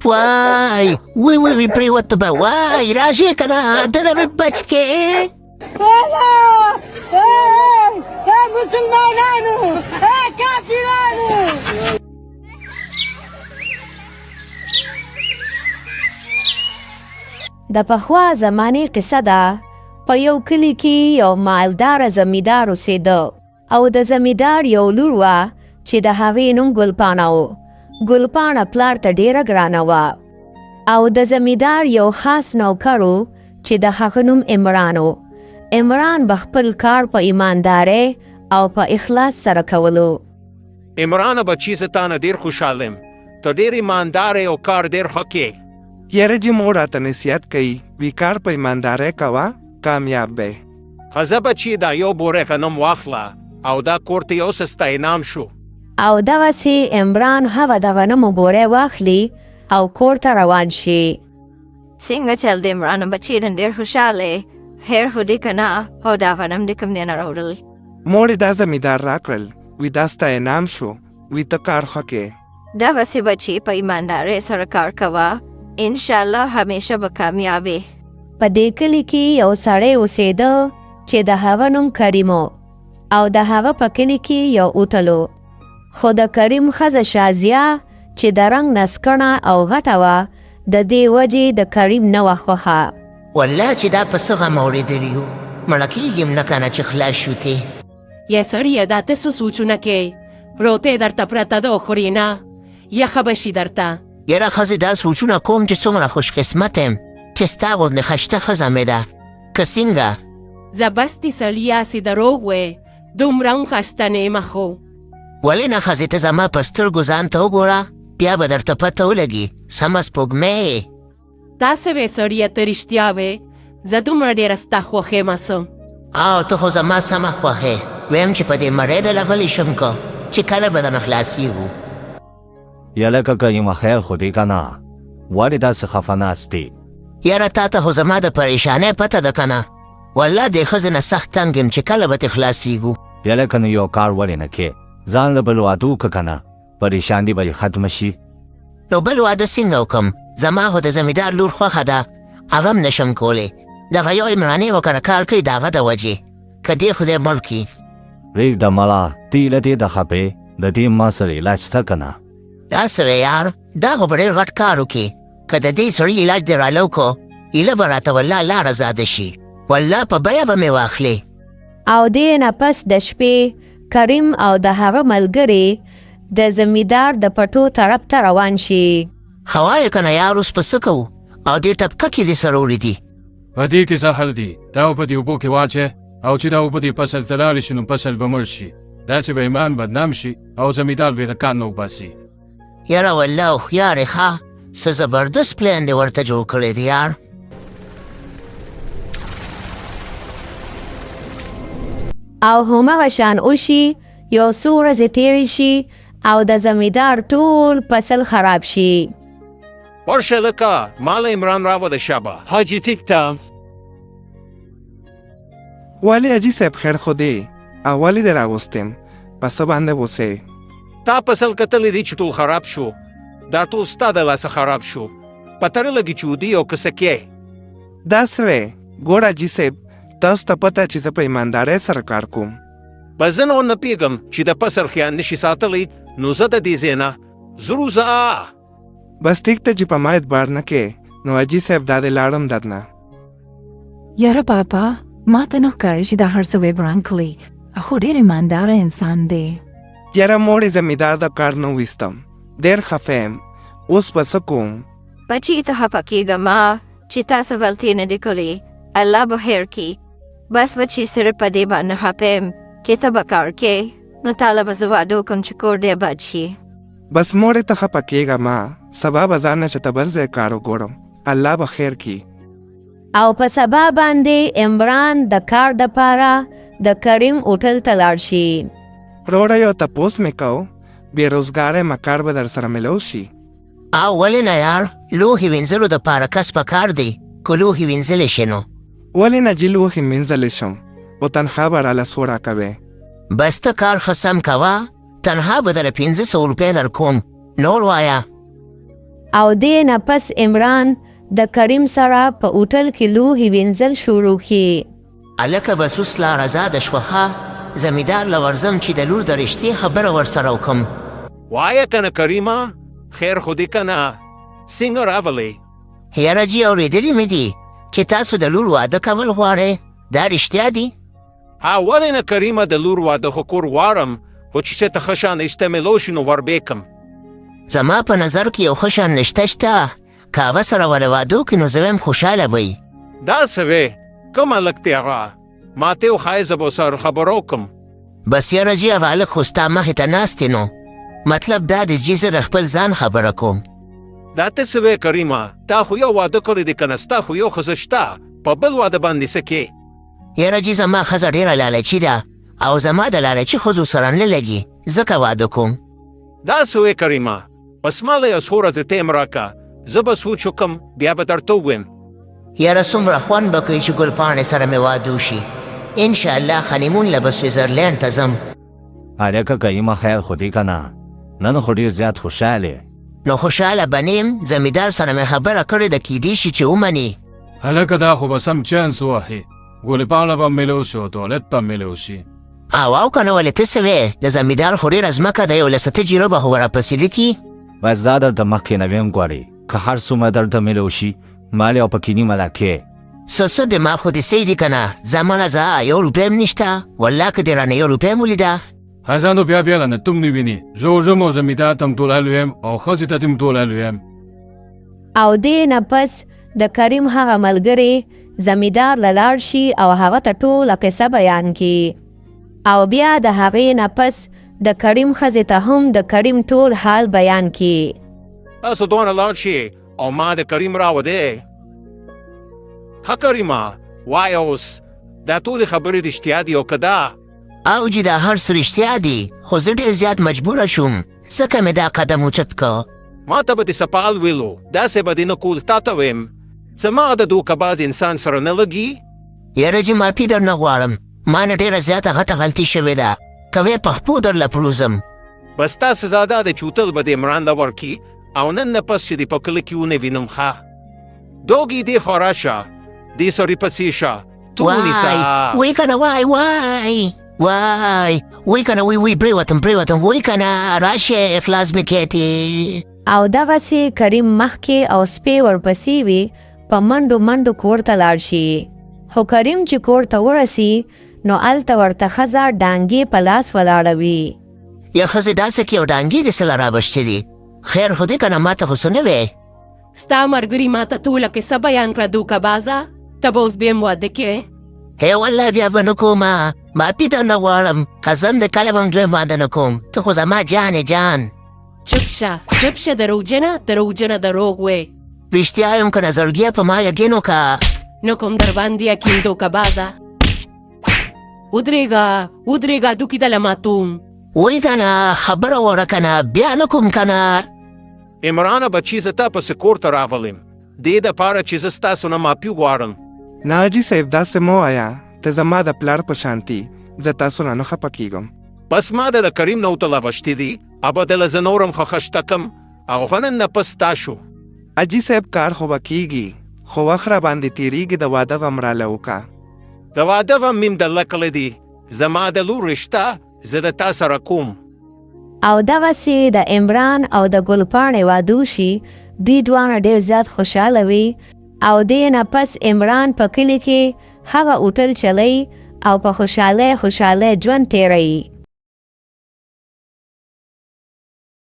وای وی پریوته به وای راشي کنه دره مې بچ کې مسلمانانو کافرانو. د پخوا زمانې قصه ده. په یو کلي کې یو مالداره زمیندار اوسېده او د زمیندار یو لور وه چې د هغې نوم ګلپاڼه و. ګلپاڼه پلار ته ډېره ګرانه وه او د زمیندار یو خاص نوکر و چې د هغه نوم عمران و. عمران به خپل کار په ایماندارۍ او په اخلاص سره کولو. عمران بچی زه تا نه ډېر خوشحاله یم. ته ډېر ایماندار او کار ډېر ښه کوې. یاره جی مور راته نصیحت کوي وی کار په ایماندارۍ کوه کامیاب دی. ښځه بچي دا یو بورې غنم واخله او دا کور ته یو څه ستا انعام شو. او دغسې عمران هغه د غنمو بورې واخلي او کور ته روان شي. څنګه چل د عمران بچی نن ډېر خوشحاله هیر خو دې که نه او دا غنم دې کوم دی نه راوړل. مور دا زمیندار راکړل وی دا ستا انعام شو وی ته کار ښه کوې. دغسې بچي په ایماندارۍ سره کار کوه انشاءالله همیشه به کامیابې. په دې کلي کې یو سړی اوسېده چې د هغه نوم کریم و او د هغه په کلي کې یو اوتلو. خو د کریم ښځه شازیه چې د رنګ نسکڼه او غټه وه د دې وجې د کریم نه وه خوښه. والله چې دا په څه غم اورېدلي یو مړه کېږم نه که نه چې خلاص شو تې. یا سړیه دا ته څه سوچونه کې روټۍ درته پرته ده خورې نه یخه به شي درته. یاره ښځې دا سوچونه کوم چې څومره خوشقسمت یم چې ستا غوندې ښایسته ښځه مې ده. که څنګه زه بس دې سړیه هسې دروغ وې دومره هم ښایسته نه یم خو. ولې نه ښځې ته زما په سترګو ځان ته وګوره بیا به درته پته ولګي سمه سپوږمۍ یې. داسې وې سړیه ته رښتیا وې زه دومره ډېره ستا خوښېمه سم. او ته خو زما سمه خوښې ویم چې په دې مرۍ د لغلی شم که چې کله به درنه خلاصېږو. یله که کریمه خیر خو دې که نه ولې داسې خفه ناست دې؟ یاره تا ته خو زما د پریشانۍ پته ده که نه والله دې ښځې نه سخت تنګ یم چې کله به ترې خلاصېږو. یله که نو یو کار ولې نه کې ځان له بل واده وکړه که نه پریشاني به یې ختمه شي. نو بل واده څنګه وکړم زما خو د زمیندار لور خوښه ده هغه هم نشم کولی. دغه یو عمرانې وکړه کار کوي د هغه د وجې که دې خدای مړ کړي. پرېږده مړه ته یې له دې د خپې د دې ما سره علاج شته که نه؟ دا سوی یار دا خو به ډېر غټ کار وکړي که د دې سړي علاج دې رالو کو ایله به راته والله لاره زاده شي والله په بیه به مې واخلې. او دې نه پس د شپې کریم او د هغه ملګري د زمیندار د پټو طرف ته روان شي. هوا یې که نه یار اوس په څه کوو او دې ټپکه کې دې سره وړي دي. په دې کې زهر دي دا په دې اوبو کې واچوې او چې دا اوبه دې فصل ته لاړې شي نو فصل به مړ شي داسې به ایمان بدنام شي او زمیندار به یې د کار نه وباسي. یاره والله هوښیار یې ښه څه زبردست پلان دې ورته جوړ کړی دی یار. او همغه شان وشي یو څو ورځې تېرې شي او د زمیندار ټول فصل خراب شي. ورشه لکه مال عمران راوده شبه حاجي ټیک ته. ولې حاجي صاحب خیر خو دی او ولې دې راغوستم په څه باندې غوسې؟ تا فصل کتلی دی چې ټول خراب شو دا ټول ستا د لاسه خراب شو پته نه لګي چې ودي او که څه کې. دا څه وې ګوره حاجي صاحب تاسو ته پته چې زه په ایماندارۍ سره کار کوم. په زه نو نه پوهېږم چې د فصل خیال نشي ساتلی نو زه د دې ځای نه ضرور زه بس ټیک ته چې په ما اعتبار نه کې نو حاجي صاحب دا دې لاړم درنه. یاره پاپا ما ته نه ښکاري چې دا هر څه ویبران کړي خو ډېر ایمانداره انسان دی. یاره مور زمیندار د کار نه ویستم ډېر خفه یم اوس به څه کوم؟ بچي ته خفه کېږه ما چې تاسو غلطي نه دې کړې الله به خیر کړي. بس بچي صرف په دې باندې خفه یم چې ته به کار کې نو تاله به زه واده وکړم چې کور دې آباد شي. بس مورې ته خفه کېږه ما سبا به ځان نه چې ته بل ځای کار وګورم الله به خیر کړي. او په سبا باندې عمران د کار دپاره د کریم هوټل ته لاړ شي. وروره یو تپوس مې کو بېروزګاره یم کار به در سره ملو شي. او ولې نه یار لوښي وینځلو دپاره کس په کار دی که لوښي وینځلی شي نو. ولې نه جي لوښي مینځلی شم خو تنخوا به راله څو راکوې؟ بس ته کار ښه سم کوه تنها به دله 500 روپۍ در کوم نور وایه. او دې نه پس عمران د کریم سره په اوټل کې لوښي وینځل شروع کړي. هلکه بس اوس لاره ازاده شوه زمیندار له ورځم چې د لور د رښتې خبره ورسره وکړم. وایه کنه کریمه خیر خو دې کنه څنګه راغلی؟ یاره جي اورېدلي مې دي چې تاسو د لور واده کول غواړئ، دا رښتیا دي؟ ولې نه کریمه د لور واده خو کور غواړم خو چې څه ته ښه شان استعملو شي نو وربېکم. زما په نظر کې یو ښه شان نشته شته، که هغه سره ور واده وکړي نو زه به هم خوشحاله وی. داسې وې کوم هلک دی هغه؟ ما ته وښایه زه به ورسره خبره وکړم. بس یاره جي هغه هلک خو ستا مخې ته ناست دی نو مطلب دا دی چې زه د خپل ځان خبره کوم. دا ته څه وې کریمه؟ تا خو یو واده کړی دی که نه ستا خو یو ښځه شته، په بل واده باندې څه کې؟ یاره جي زما ښځه ډېره لالچي ده او زما د لالچي ښځو سره نه لګي، ځکه واده کوم. دا څه وې کریمه؟ بس ما له یو څو ورځې ټیم راکړه، زه به سوچ وکړم بیا به درته ووایم. یاره څومره خوند به کوي چې ګلپاڼې سره مې واده وشي. انشاءالله خنیمون له به سویزرلینډ ته ځم. هلکه کریمه خیر خو دې که نه؟ نن خو ډېر زیات خوشحال یې. نو خوشحاله به نه یم، زمیندار سره مې خبره کړې ده کیدای شي چې ومني. هلکه دا خو به سم چانس ووهې، ګلپاڼه به میلو شي او دولت به میلو شي. او که نه ولې ته څه وې؟ د زمیندار خو ډېره ځمکه ده، یو لسته جیرو به خو ورپسې لیکي. بس دا درته مخکې نه ویم غواړې که هر څومره درته میلو شي مال او پکې نیمه لاکې. څه دماغ خو دې صحیح دي که نه؟ زمانه زه یو روپۍ هم نشته، والله که دې رانه یو روپۍ هم ولیده. حسن بیا بیا نه تم نویني زه وژم او زمیندار ته م ټوله لویم او ښځې ته دې م ټوله لویم. او دې نه پس د کریم هغه ملګری زمیندار له لاړ شي او هغه ته ټوله قصه بیان کړي. او بیا د هغې نه پس د کریم ښځې ته هم د کریم ټول حال بیان کړي. تاسو دونه لاړ شئ او ما د کریم راودې. ښه کریمه وایه اوس دا ټولې خبرې رښتیا دي او که دا؟ او جي دا هر څه رښتیا دي، خو زه ډېر زیات مجبوره شوم ځکه مې دا قدم اوچت که. ما ته به دې سپال ویلو، داسې به دې نه کول تا ته ویم. زما د دوکهباز انسان سره نه لګي. یاره جي معافي در نه غواړم، ما نه ډېره زیاته غټه غلطي شوې ده، که وی پخپو درله پروزم. بس تا سزا دا ده چې اوتل به دې عمران له ورکړي او نن نه پس چې دې په کلي کې ونه وینم. ښه دوږې دې خوا راشه، دې سړي پسې شه، تو ونیسه. وی که نه وی که نه وی پرېوتم وی که نه راشه اخلاص مې کېتې. او دغسې کریم مخکې او سپی ورپسې وي په منډو کور ته لاړ شي. خو کریم چې کور ته ورسي نو هلته ورته ښځه ډانګې په لاس ولاړه وي. یا ښځې داسې کې یو ډانګې دې سله رابشتې دي. خیر خو دې که نه ما ته خو څه نه وی؟ ستا مرګري ما ته ټوله قصه بیان کړه دوکهبازه، ته به اوس بیا م واده کې؟ هی والله بیا به نه کومه، معافي در نه غواړم، قسم دې کله به م دویم واده نه کوم. ته خو زما جانې جان. چپ شه دروغجنه دروغ وې. رښتیا یم که نه زړګیه په ما یقین وکړه. نه کوم در باندې یقین دوکهبازه. ودرېږه دوکې دله ماتوم. وی که نه خبره وره که نه بیا نه کوم که نه. عمرانه بچي زه تا پسې کور ته راغلم دې دپاره چې زه ستاسو نه معافي غواړم. نه حاجي صاحب داسې مه وایه، ته زما د پلار په شانتي، زه تاسو نه خفه کېږم. بس ما د کریم نه ورته راوشتې دي، ابدله زه نورم ښه خشته کم او خو نن نه پس ستا شو. حاجي صاحب کار خو به کېږي، خو وخت را باندې تېرېږي، د واده غم راله وکړه. د واده غم مې م درله کړی دی، زما د لور رشته زه د تا سره کوم. او دغسې د عمران او د ګلپاڼې واده وشي. دوی دواړه ډېر زیات خوشحاله وي. او دې نه پس عمران په کلي کې هغه اوټل چلی او په خوشحالی ژوند تیروي.